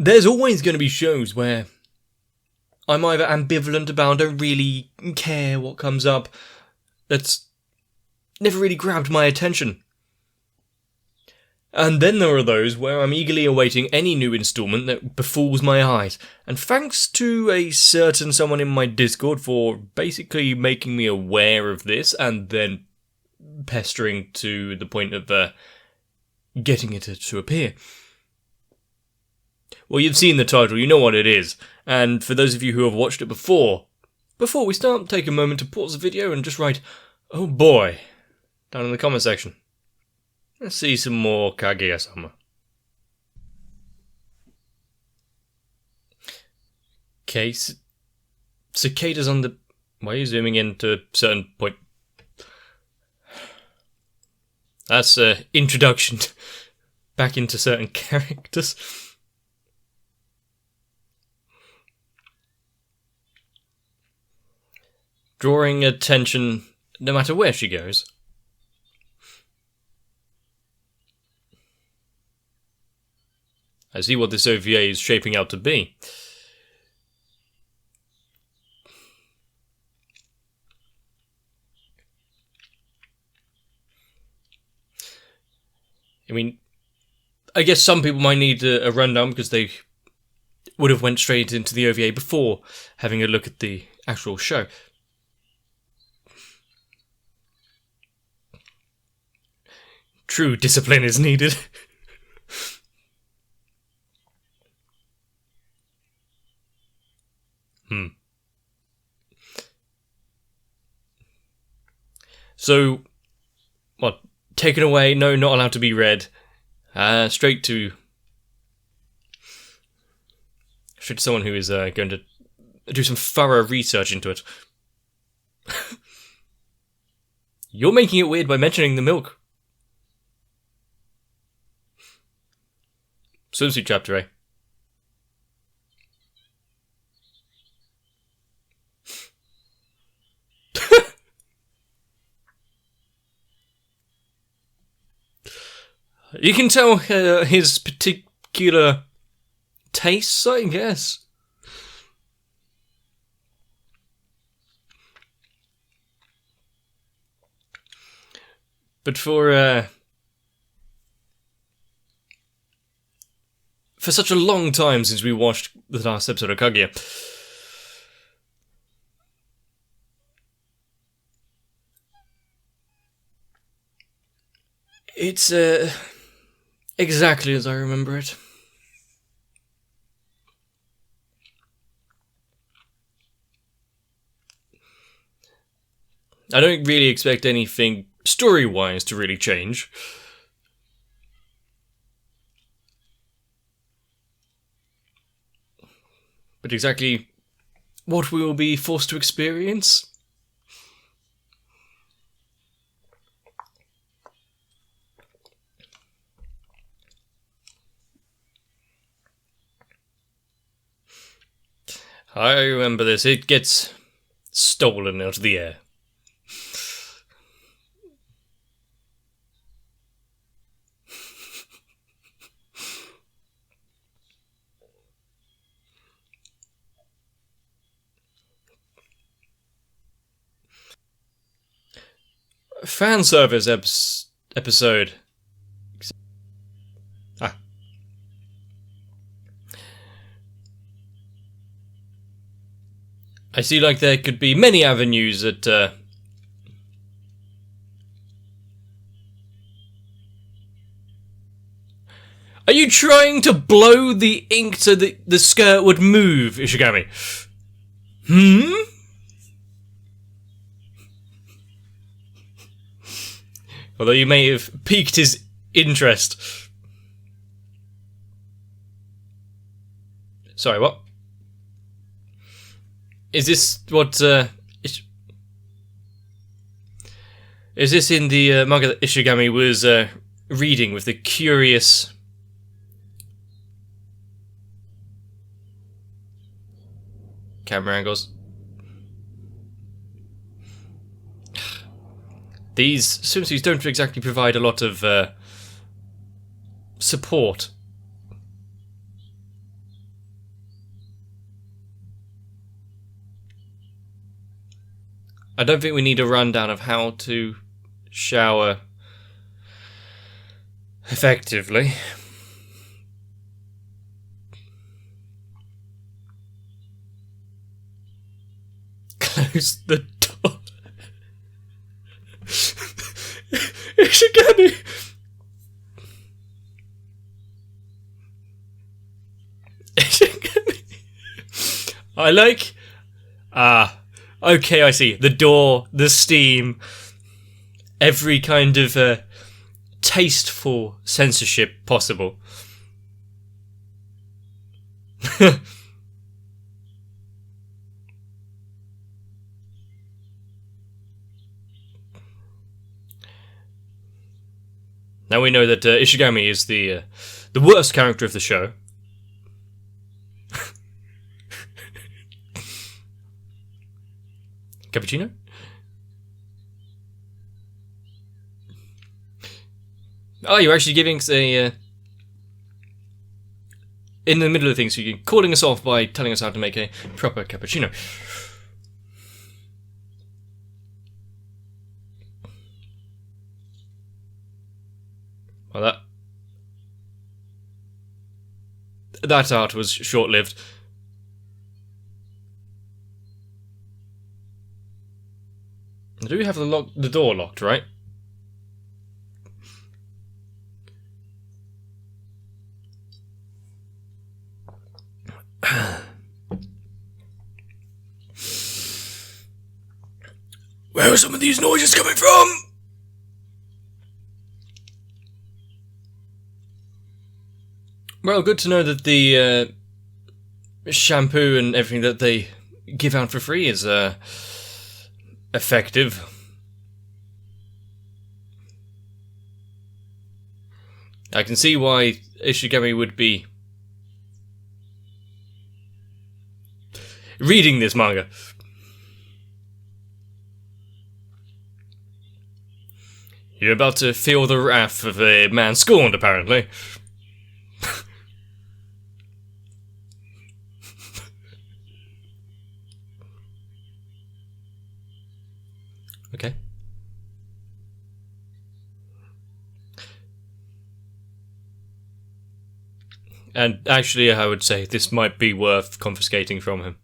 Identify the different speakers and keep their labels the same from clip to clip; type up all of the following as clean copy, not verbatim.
Speaker 1: there's always going to be shows where I'm either ambivalent about, don't really care what comes up, that's never really grabbed my attention. And then there are those where I'm eagerly awaiting any new instalment that befalls my eyes. And thanks to a certain someone in my Discord for basically making me aware of this and then pestering to the point of getting it to appear. Well, you've seen the title, you know what it is. And for those of you who have watched it before we start, take a moment to pause the video and just write, "Oh boy," down in the comment section. Let's see some more Kaguya-Sama. Okay, cicadas on the... Why are you zooming in to a certain point? That's introduction back into certain characters. Drawing attention no matter where she goes. I see what this OVA is shaping out to be. I mean, I guess some people might need a rundown because they would have went straight into the OVA before having a look at the actual show. True discipline is needed. So, what? Taken away? No, not allowed to be read. Straight to someone who is going to do some thorough research into it. You're making it weird by mentioning the milk. Swimsuit chapter, eh? You can tell his particular tastes, I guess. But for such a long time since we watched the last episode of Kaguya, it's exactly as I remember it. I don't really expect anything story-wise to really change. But exactly what we will be forced to experience? I remember this. It gets stolen out of the air. Fan service episode. I see like there could be many avenues that Are you trying to blow the ink so that the skirt would move, Ishigami? Although you may have piqued his interest. Sorry, what? Is this what, is this in the manga that Ishigami was reading with the curious... camera angles? These swimsuits don't exactly provide a lot of support. I don't think we need a rundown of how to shower effectively. Close the door. Ishigami! I like... okay, I see. The door, the steam, every kind of tasteful censorship possible. Now we know that Ishigami is the worst character of the show. Cappuccino? Oh, you're actually giving a... in the middle of things, so you're calling us off by telling us how to make a proper cappuccino. Well, that art was short-lived. Do we have the door locked, right? Where are some of these noises coming from? Well, good to know that the shampoo and everything that they give out for free is effective. I can see why Ishigami would be reading this manga. You're about to feel the wrath of a man scorned, apparently. Okay. And actually, I would say this might be worth confiscating from him.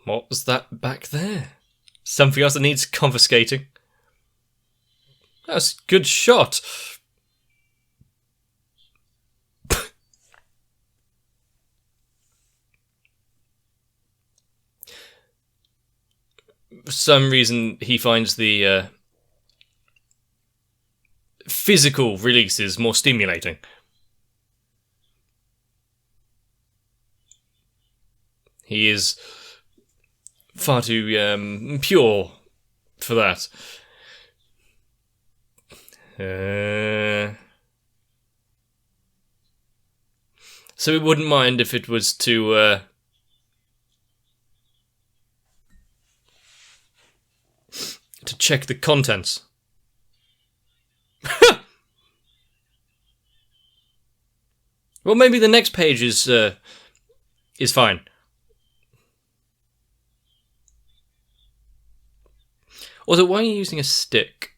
Speaker 1: What was that back there? Something else that needs confiscating? That's a good shot. For some reason, he finds the physical releases more stimulating. He is far too pure for that. So we wouldn't mind if it was to check the contents. Well, maybe the next page is fine. Also, why are you using a stick?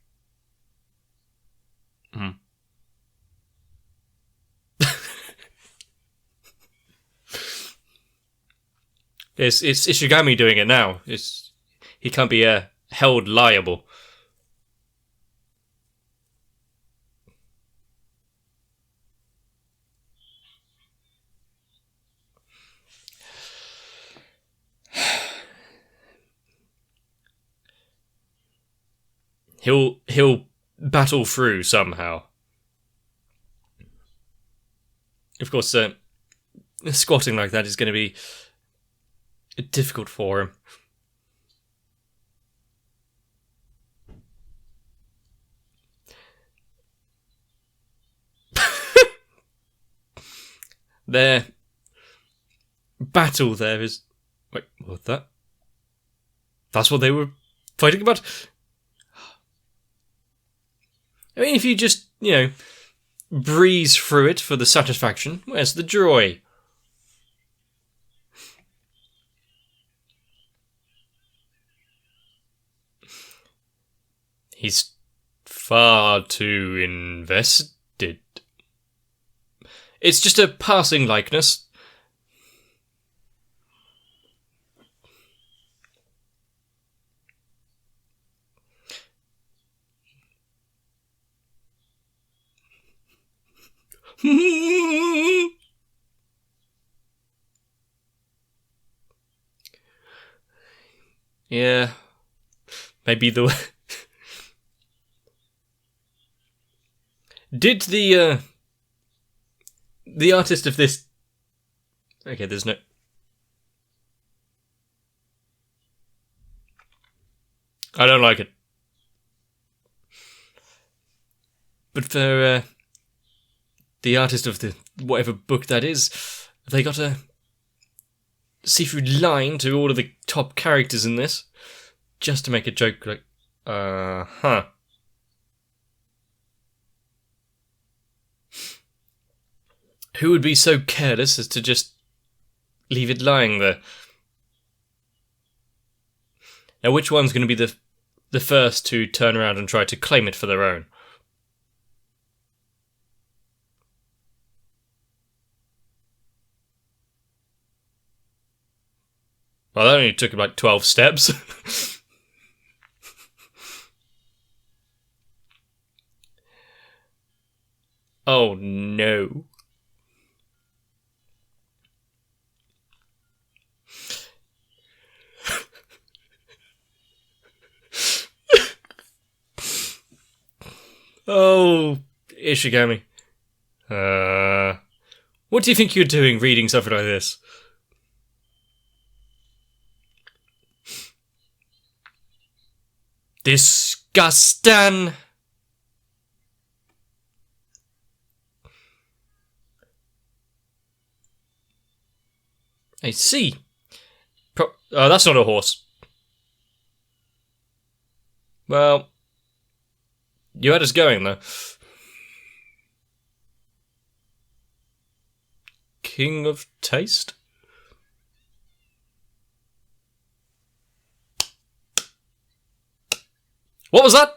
Speaker 1: It's Ishigami doing it now. He can't be held liable. He'll battle through somehow. Of course, squatting like that is going to be difficult for him. Their battle there is... Wait, what's that? That's what they were fighting about? I mean, if you just, breeze through it for the satisfaction. Where's the joy? He's far too invested. It's just a passing likeness. Yeah. Maybe the... Did the artist of this... Okay, there's no... I don't like it. But for the artist of the whatever book that is, they got a see-through line to all of the top characters in this, just to make a joke like, huh. Who would be so careless as to just leave it lying there? Now, which one's going to be the first to turn around and try to claim it for their own? Well, that only took like 12 steps. Oh no. Oh, Ishigami. What do you think you're doing reading something like this? Disgusting! I see. Oh, that's not a horse. Well, you had us going, though. King of Taste? What was that?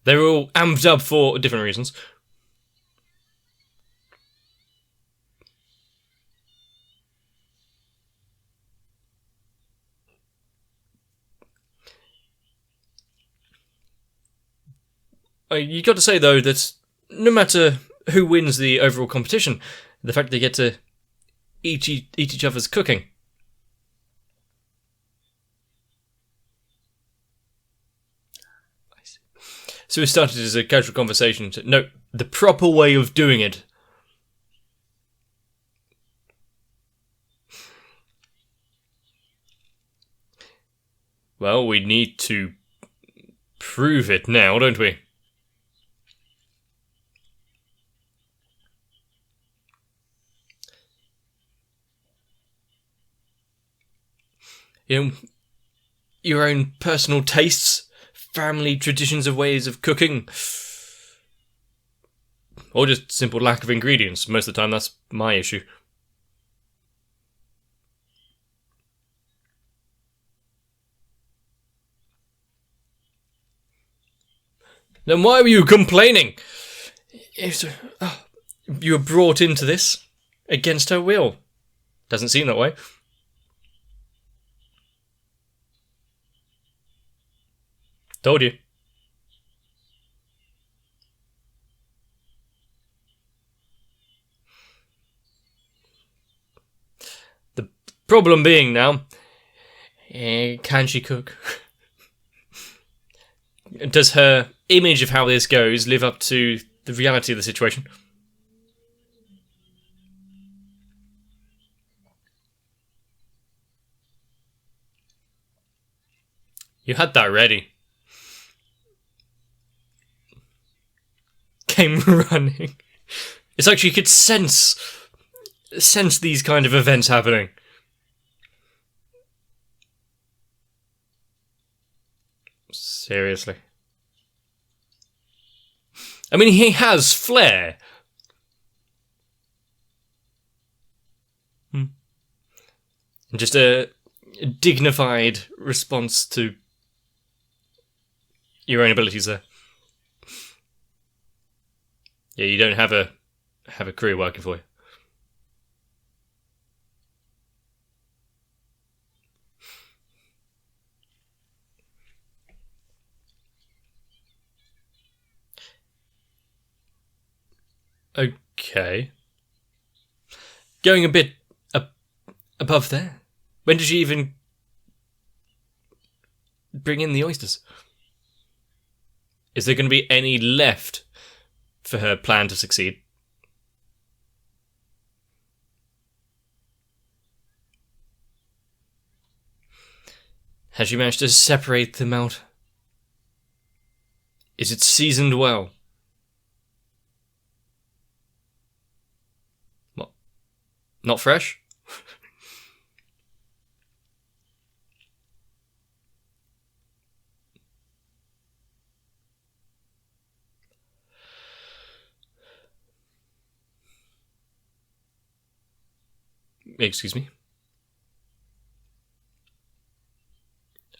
Speaker 1: They were all amped up for different reasons. You got to say, though, that no matter who wins the overall competition, the fact they get to eat each other's cooking. So it started as a casual conversation to no, the proper way of doing it. Well, we need to prove it now, don't we? You know, your own personal tastes, family traditions of ways of cooking, or just simple lack of ingredients. Most of the time, that's my issue. Then why were you complaining? You were brought into this against her will. Doesn't seem that way. Told you. The problem being now, can she cook? Does her image of how this goes live up to the reality of the situation? You had that ready. Came running. It's like you could sense these kind of events happening. Seriously. I mean, he has flair. Just a dignified response to your own abilities there. Yeah, you don't have a career working for you. Okay. Going a bit above there. When did you even bring in the oysters? Is there going to be any left for her plan to succeed? Has she managed to separate them out? Is it seasoned well? What? Not fresh? Excuse me?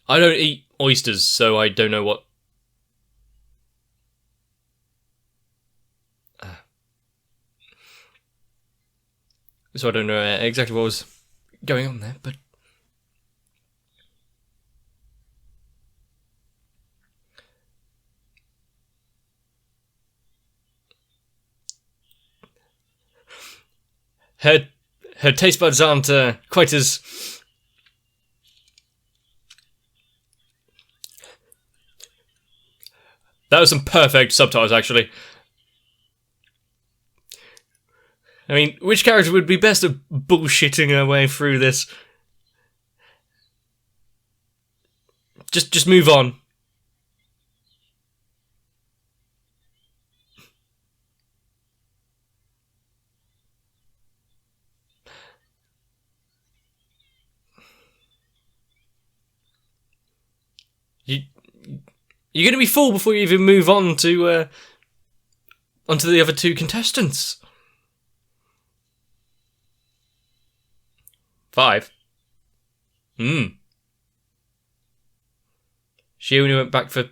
Speaker 1: I don't eat oysters, so I don't know what... So I don't know exactly what was going on there, but... Her taste buds aren't quite as... That was some perfect subtitles, actually. I mean, which character would be best at bullshitting her way through this? Just move on. You're going to be full before you even move on to onto the other two contestants. 5. She only went back for...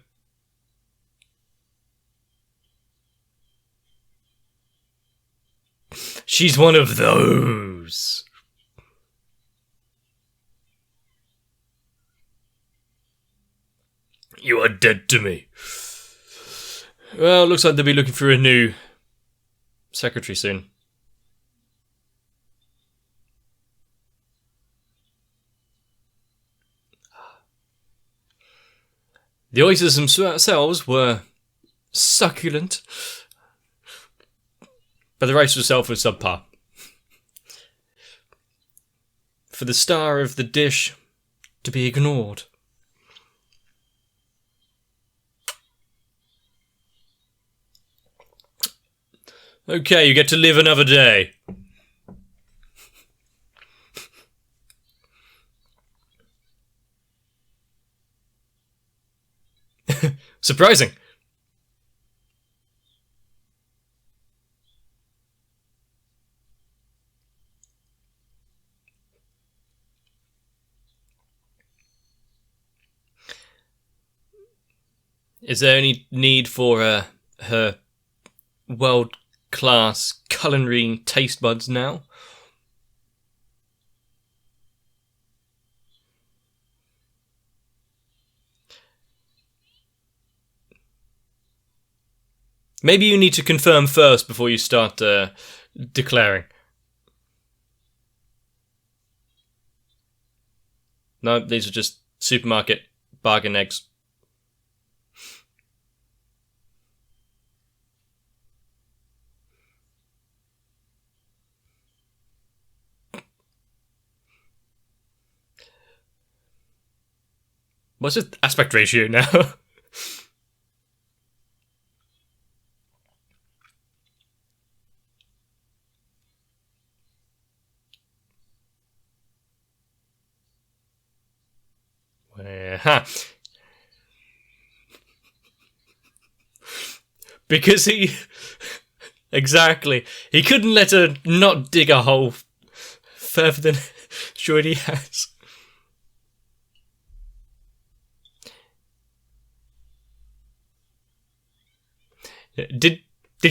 Speaker 1: She's one of those. You are dead to me. Well, looks like they'll be looking for a new secretary soon. The oysters themselves were succulent, but the rice itself was subpar. For the star of the dish to be ignored. Okay, you get to live another day. Surprising. Is there any need for her world-class culinary taste buds now? Maybe you need to confirm first before you start declaring. No, these are just supermarket bargain eggs. What's the aspect ratio now? Because he... Exactly. He couldn't let her not dig a hole further than she already has. Did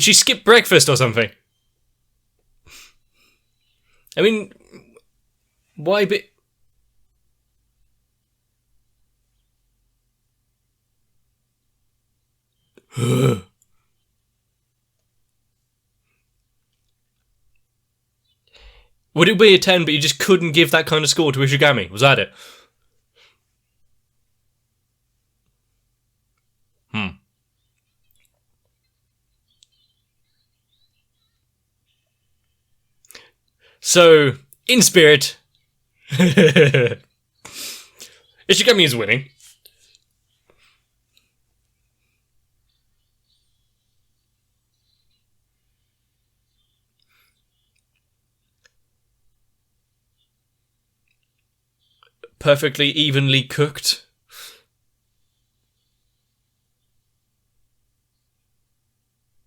Speaker 1: she skip breakfast or something? I mean, why be... Would it be a 10, but you just couldn't give that kind of score to Ishigami? Was that it? So, in spirit, Ishigami is winning. Perfectly evenly cooked.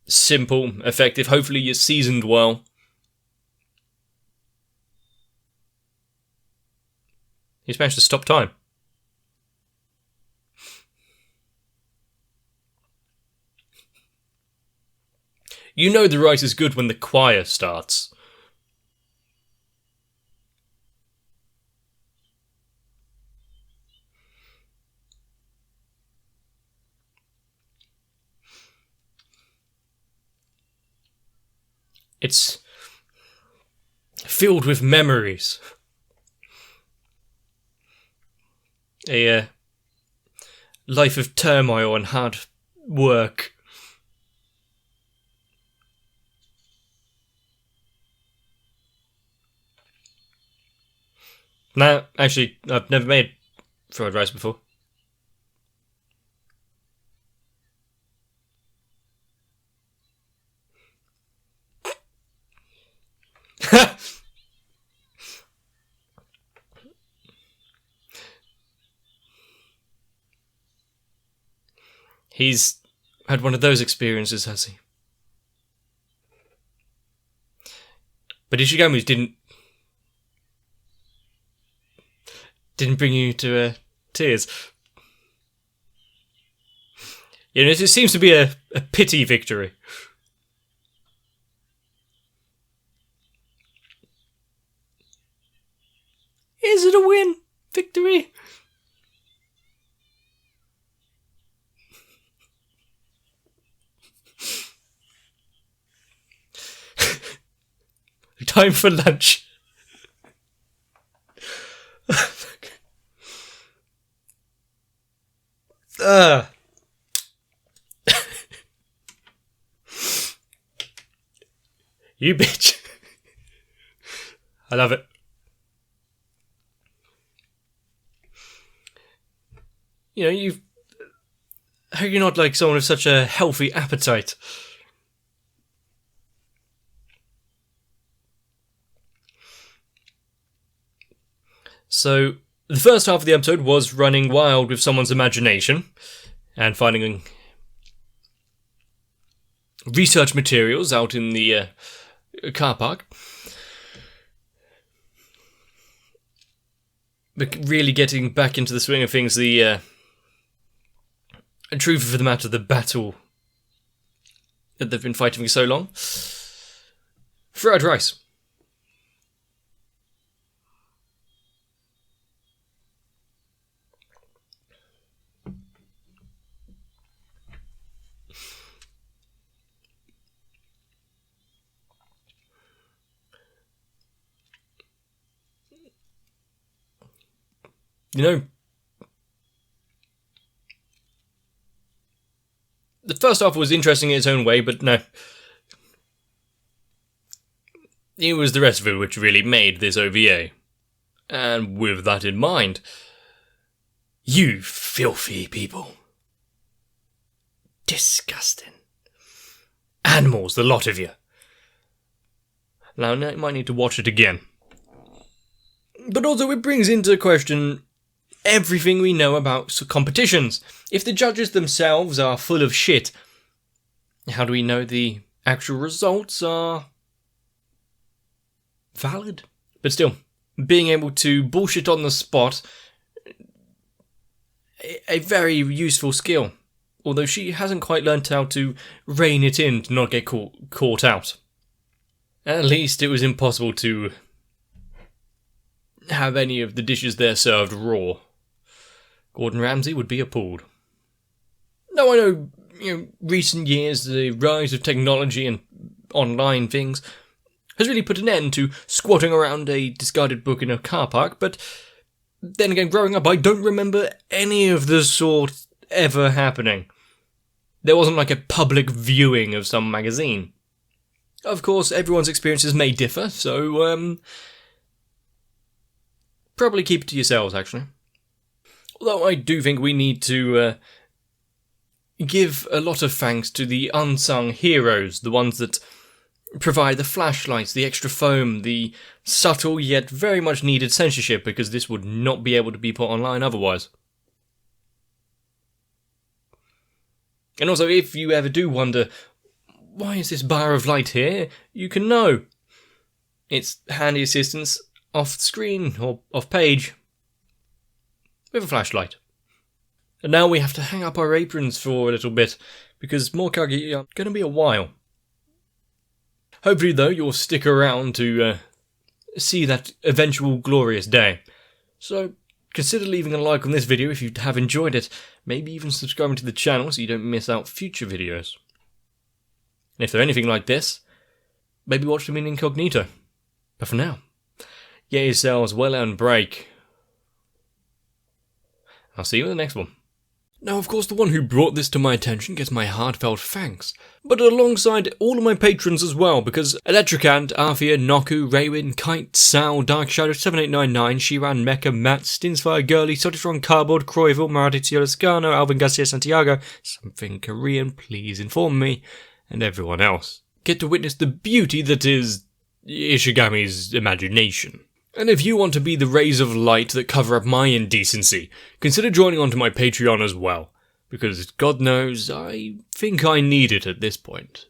Speaker 1: Simple, effective. Hopefully you're seasoned well. He's managed to stop time. You know the rice is good when the choir starts. It's filled with memories. A life of turmoil and hard work. No, actually, I've never made fried rice before. He's had one of those experiences, has he? But Ishigami's didn't bring you to tears. You know, it seems to be a pity victory. Is it a win? Victory? Time for lunch. You bitch. I love it. You know, how are you not like someone with such a healthy appetite? So, the first half of the episode was running wild with someone's imagination and finding research materials out in the car park. But really getting back into the swing of things, the truth of the matter, the battle that they've been fighting for so long. Fried rice. You know, the first half was interesting in its own way, but no. It was the rest of it which really made this OVA. And with that in mind, you filthy people. Disgusting. Animals, the lot of you. Now, I might need to watch it again. But also it brings into question everything we know about competitions. If the judges themselves are full of shit, How do we know the actual results are valid? But still, being able to bullshit on the spot, a very useful skill. Although she hasn't quite learnt how to rein it in to not get caught out. At least it was impossible to have any of the dishes there served raw. Gordon Ramsay would be appalled. Now I know, recent years, the rise of technology and online things has really put an end to squatting around a discarded book in a car park, but then again, growing up, I don't remember any of the sort ever happening. There wasn't like a public viewing of some magazine. Of course, everyone's experiences may differ, so probably keep it to yourselves, actually. Although I do think we need to give a lot of thanks to the unsung heroes, the ones that provide the flashlights, the extra foam, the subtle yet very much needed censorship, because this would not be able to be put online otherwise. And also, if you ever do wonder, why is this bar of light here? You can know. It's handy assistance off screen or off page with a flashlight. And now we have to hang up our aprons for a little bit, because more Kaguya are going to be a while. Hopefully, though, you'll stick around to see that eventual glorious day. So consider leaving a like on this video if you have enjoyed it, maybe even subscribing to the channel so you don't miss out future videos. And if they're anything like this, maybe watch them in incognito. But for now, get yourselves well-earned break. I'll see you in the next one. Now, of course, the one who brought this to my attention gets my heartfelt thanks, but alongside all of my patrons as well, because Electricant, Arthia, Noku, Raywin, Kite, Sal, Dark Shadow, 7899, Shiran, Mecha, Matt, Stinsfire, Girly, Sotitron, Cardboard, Croyville, Maraditio Lascano, Alvin Garcia Santiago, something Korean, please inform me, and everyone else get to witness the beauty that is Ishigami's imagination. And if you want to be the rays of light that cover up my indecency, consider joining onto my Patreon as well, because God knows, I think I need it at this point.